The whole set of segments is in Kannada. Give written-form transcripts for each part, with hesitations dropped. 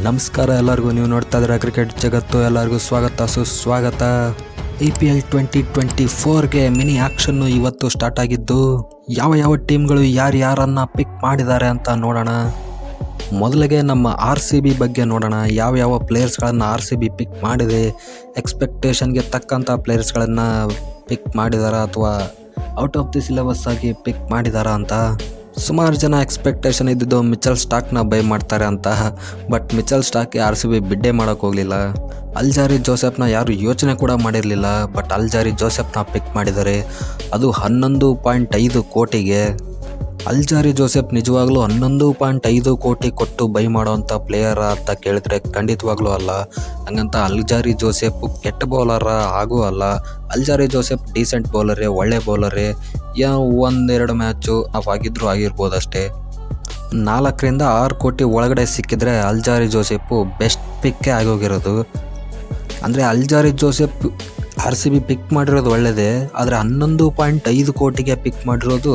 ನಮಸ್ಕಾರ ಎಲ್ಲರಿಗೂ. ನೀವು ನೋಡ್ತಾ ಇದ್ದೀರಾ ಕ್ರಿಕೆಟ್ ಜಗತ್ತು. ಎಲ್ಲರಿಗೂ ಸ್ವಾಗತ ಸುಸ್ವಾಗತ. IPL 2024ಗೆ ಮಿನಿ ಆಕ್ಷನ್ನು ಇವತ್ತು ಸ್ಟಾರ್ಟ್ ಆಗಿದ್ದು, ಯಾವ ಟೀಮ್ಗಳು ಯಾರನ್ನ ಪಿಕ್ ಮಾಡಿದ್ದಾರೆ ಅಂತ ನೋಡೋಣ. ಮೊದಲಿಗೆ ನಮ್ಮ RCB ಬಗ್ಗೆ ನೋಡೋಣ. ಯಾವ ಪ್ಲೇಯರ್ಸ್ಗಳನ್ನು RCB ಪಿಕ್ ಮಾಡಿದೆ, ಎಕ್ಸ್ಪೆಕ್ಟೇಷನ್ಗೆ ತಕ್ಕಂಥ ಪ್ಲೇಯರ್ಸ್ಗಳನ್ನು ಪಿಕ್ ಮಾಡಿದಾರಾ ಅಥವಾ ಔಟ್ ಆಫ್ ದಿ ಸಿಲೆಬಸ್ ಆಗಿ ಪಿಕ್ ಮಾಡಿದಾರಾ ಅಂತ. ಸುಮಾರು ಜನ ಎಕ್ಸ್ಪೆಕ್ಟೇಷನ್ ಇದ್ದಿದ್ದು ಮಿಚೆಲ್ ಸ್ಟಾರ್ಕ್ನ ಬೈ ಮಾಡ್ತಾರೆ ಅಂತ. ಬಟ್ ಮಿಚೆಲ್ ಸ್ಟಾರ್ಕ್ಗೆ RCB ಬಿಡ್ಡೆ ಮಾಡೋಕೆ ಹೋಗಲಿಲ್ಲ. ಅಲ್ಜಾರಿ ಜೋಸೆಫ್ನ ಯಾರು ಯೋಚನೆ ಕೂಡ ಮಾಡಿರಲಿಲ್ಲ. ಬಟ್ ಅಲ್ಜಾರಿ ಜೋಸೆಫ್ನ ಪಿಕ್ ಮಾಡಿದ್ದಾರೆ, ಅದು 11.5 ಕೋಟಿಗೆ. ಅಲ್ಜಾರಿ ಜೋಸೆಫ್ ನಿಜವಾಗ್ಲೂ 11.5 ಕೋಟಿ ಕೊಟ್ಟು ಬೈ ಮಾಡೋವಂಥ ಪ್ಲೇಯರ ಅಂತ ಕೇಳಿದ್ರೆ ಖಂಡಿತವಾಗ್ಲೂ ಅಲ್ಲ. ಹಂಗಂತ ಅಲ್ಜಾರಿ ಜೋಸೆಫ್ ಕೆಟ್ಟ ಬೌಲರ ಹಾಗೂ ಅಲ್ಲ. ಅಲ್ಜಾರಿ ಜೋಸೆಫ್ ಡೀಸೆಂಟ್ ಬೌಲರೇ, ಒಳ್ಳೆ ಬೌಲರೇ. ಒಂದೆರಡು ಮ್ಯಾಚು ಆಫ್ ಆಗಿರ್ಬೋದು ಅಷ್ಟೇ. 4 ರಿಂದ 6 ಕೋಟಿ ಒಳಗಡೆ ಸಿಕ್ಕಿದ್ರೆ ಅಲ್ಜಾರಿ ಜೋಸೆಫು ಬೆಸ್ಟ್ ಪಿಕ್ಕೇ ಆಗೋಗಿರೋದು. ಅಂದರೆ ಅಲ್ಜಾರಿ ಜೋಸೆಫ್ RCB ಪಿಕ್ ಮಾಡಿರೋದು ಒಳ್ಳೆಯದೇ, ಆದರೆ 11.5 ಕೋಟಿಗೆ ಪಿಕ್ ಮಾಡಿರೋದು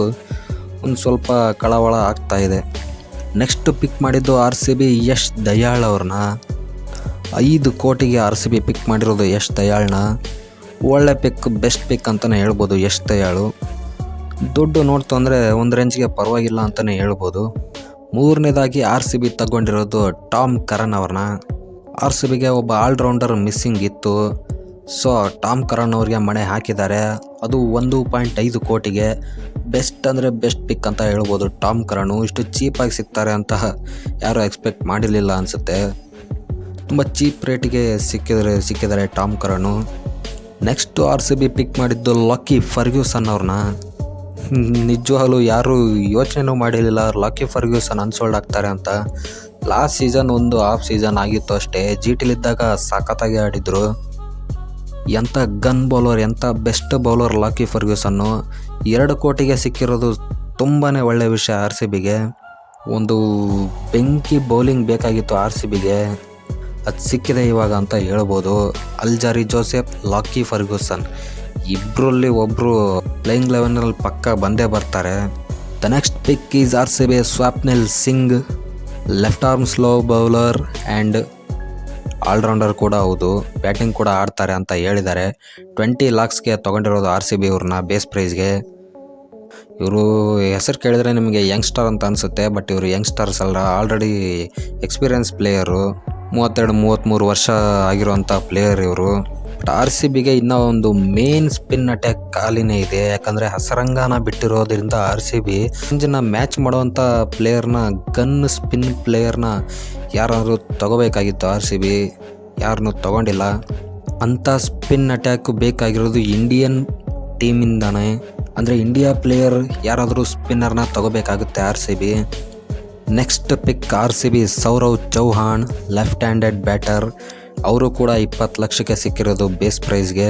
ಒಂದು ಸ್ವಲ್ಪ ಕಳವಳ ಆಗ್ತಾ ಇದೆ. ನೆಕ್ಸ್ಟ್ ಪಿಕ್ ಮಾಡಿದ್ದು RCB ಯಶ್ ದಯಾಳ್ ಅವ್ರನ್ನ. 5 ಕೋಟಿಗೆ RCB ಪಿಕ್ ಮಾಡಿರೋದು ಯಶ್ ದಯಾಳ್ನ. ಒಳ್ಳೆ ಪಿಕ್, ಬೆಸ್ಟ್ ಪಿಕ್ ಅಂತಲೇ ಹೇಳ್ಬೋದು ಯಶ್ ದಯಾಳು. ದುಡ್ಡು ನೋಡ್ತು ಅಂದರೆ ಒಂದು ರೇಂಜ್ಗೆ ಪರವಾಗಿಲ್ಲ ಅಂತಲೇ ಹೇಳ್ಬೋದು. ಮೂರನೇದಾಗಿ RCB ತಗೊಂಡಿರೋದು ಟಾಮ್ ಕರನ್ ಅವ್ರನ್ನ. RCBಗೆ ಒಬ್ಬ ಆಲ್ರೌಂಡರ್ ಮಿಸ್ಸಿಂಗ್ ಇತ್ತು. ಸೊ ಟಾಮ್ ಕರನ್ ಅವ್ರಿಗೆ ಮಣೆ ಹಾಕಿದ್ದಾರೆ, ಅದು 1.5 ಕೋಟಿಗೆ. ಬೆಸ್ಟ್ ಅಂದರೆ ಬೆಸ್ಟ್ ಪಿಕ್ ಅಂತ ಹೇಳ್ಬೋದು. ಟಾಮ್ ಕರನು ಇಷ್ಟು ಚೀಪಾಗಿ ಸಿಗ್ತಾರೆ ಅಂತ ಯಾರೂ ಎಕ್ಸ್ಪೆಕ್ಟ್ ಮಾಡಿರಲಿಲ್ಲ ಅನಿಸುತ್ತೆ. ತುಂಬ ಚೀಪ್ ರೇಟಿಗೆ ಸಿಕ್ಕಿದ್ದಾರೆ ಟಾಮ್ ಕರನು. ನೆಕ್ಸ್ಟು RCB ಪಿಕ್ ಮಾಡಿದ್ದು ಲಕ್ಕಿ ಫರ್ಗ್ಯೂಸನ್ ಅವ್ರನ್ನ. ನಿಜವಾಗ್ಲೂ ಯಾರೂ ಯೋಚನೆನೂ ಮಾಡಿರಲಿಲ್ಲ ಲಕ್ಕಿ ಫರ್ಗ್ಯೂಸನ್ ಅನ್ಸೋಲ್ಡ್ ಆಗ್ತಾರೆ ಅಂತ. ಲಾಸ್ಟ್ ಸೀಸನ್ ಒಂದು ಆಫ್ ಸೀಸನ್ ಆಗಿತ್ತು ಅಷ್ಟೇ. GTಲಿದ್ದಾಗ ಸಖತ್ತಾಗಿ ಆಡಿದರು. ಎಂಥ ಗನ್ ಬೌಲರ್, ಎಂಥ ಬೆಸ್ಟ್ ಬೌಲರ್ ಲಕ್ಕಿ ಫರ್ಗ್ಯೂಸನ್ನು. 2 ಕೋಟಿಗೆ ಸಿಕ್ಕಿರೋದು ತುಂಬಾ ಒಳ್ಳೆಯ ವಿಷಯ RCBಗೆ. ಒಂದು ಬೆಂಕಿ ಬೌಲಿಂಗ್ ಬೇಕಾಗಿತ್ತು RCBಗೆ, ಅದು ಸಿಕ್ಕಿದೆ ಇವಾಗ ಅಂತ ಹೇಳ್ಬೋದು. ಅಲ್ಜಾರಿ ಜೋಸೆಫ್, ಲಕ್ಕಿ ಫರ್ಗ್ಯೂಸನ್ ಇಬ್ಬರಲ್ಲಿ ಒಬ್ಬರು ಪ್ಲೇಯಿಂಗ್ ಲೆವೆನಲ್ಲಿ ಪಕ್ಕ ಬಂದೇ ಬರ್ತಾರೆ. The next pick is RCB Swapnil Singh, left arm slow bowler and allrounder ಕೂಡ ಹೌದು. ಬ್ಯಾಟಿಂಗ್ ಕೂಡ ಆಡ್ತಾರೆ ಅಂತ ಹೇಳಿದ್ದಾರೆ. 20 lakhsಗೆ ತೊಗೊಂಡಿರೋದು RCB ಇವ್ರನ್ನ ಬೇಸ್ ಪ್ರೈಸ್ಗೆ. ಇವರು ಹೆಸರು ಕೇಳಿದರೆ ನಿಮಗೆ ಯಂಗ್ಸ್ಟರ್ ಅಂತ ಅನಿಸುತ್ತೆ, ಬಟ್ ಇವರು ಯಂಗ್ಸ್ಟರ್ಸ್ ಅಲ್ಲ, ಆಲ್ರೆಡಿ ಎಕ್ಸ್ಪೀರಿಯನ್ಸ್ ಪ್ಲೇಯರು. 32-33 ವರ್ಷ ಆಗಿರುವಂಥ ಪ್ಲೇಯರ್ ಇವರು. ಬಟ್ RCBಗೆ ಇನ್ನೂ ಒಂದು ಮೇನ್ ಸ್ಪಿನ್ ಅಟ್ಯಾಕ್ ಖಾಲಿನೇ ಇದೆ. ಯಾಕಂದರೆ ಹಸರಂಗಾನ ಬಿಟ್ಟಿರೋದ್ರಿಂದ RCB ಇಂಜಿನ ಮ್ಯಾಚ್ ಮಾಡುವಂಥ ಪ್ಲೇಯರ್ನ, ಗನ್ ಸ್ಪಿನ್ ಪ್ಲೇಯರ್ನ ಯಾರಾದರೂ ತಗೋಬೇಕಾಗಿತ್ತು. RCB ಯಾರನ್ನೂ ತಗೊಂಡಿಲ್ಲ. ಅಂಥ ಸ್ಪಿನ್ ಅಟ್ಯಾಕ್ ಬೇಕಾಗಿರೋದು ಇಂಡಿಯನ್ ಟೀಮಿಂದಾನೆ. ಅಂದರೆ ಇಂಡಿಯಾ ಪ್ಲೇಯರ್ ಯಾರಾದರೂ ಸ್ಪಿನ್ನರ್ನ ತಗೋಬೇಕಾಗುತ್ತೆ RCB. Next pick RCB Saurav Chauhan, left handed batter. ಅವರು ಕೂಡ 20 ಲಕ್ಷಕ್ಕೆ ಸಿಕ್ಕಿರೋದು ಬೇಸ್ ಪ್ರೈಸ್ಗೆ.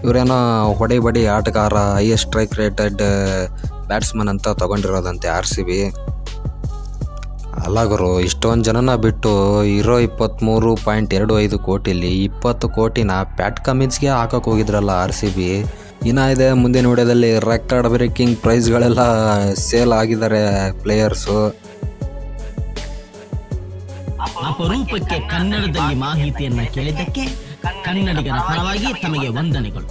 ಇವರೇನೋ ಹೊಡೆಬಡಿ ಆಟಗಾರ, ಹೈಯೆಸ್ಟ್ ಸ್ಟ್ರೈಕ್ ರೇಟೆಡ್ ಬ್ಯಾಟ್ಸ್ಮನ್ ಅಂತ ತೊಗೊಂಡಿರೋದಂತೆ RCB. ಅಲ್ಲ ಗುರು, ಇಷ್ಟೊಂದು ಜನನ ಬಿಟ್ಟು ಇರೋ 23.25 ಕೋಟಿಲಿ 20 ಕೋಟಿನ ಪ್ಯಾಟ್ ಕಮಿನ್ಸ್ಗೆ ಹಾಕೋಕೆ ಹೋಗಿದ್ರಲ್ಲ RCB. ಇನ್ನ ಇದೆ ಮುಂದಿನ ವಿಡಿಯೋದಲ್ಲಿ ರೆಕಾರ್ಡ್ ಬ್ರೇಕಿಂಗ್ ಪ್ರೈಸ್ಗಳೆಲ್ಲ ಸೇಲ್ ಆಗಿದ್ದಾರೆ ಪ್ಲೇಯರ್ಸು. ಅಪರೂಪಕ್ಕೆ ಕನ್ನಡದಲ್ಲಿ ಮಾಹಿತಿಯನ್ನು ಕೇಳಿದ್ದಕ್ಕೆ ಕನ್ನಡಿಗರ ಪರವಾಗಿ ತಮಗೆ ವಂದನೆಗಳು.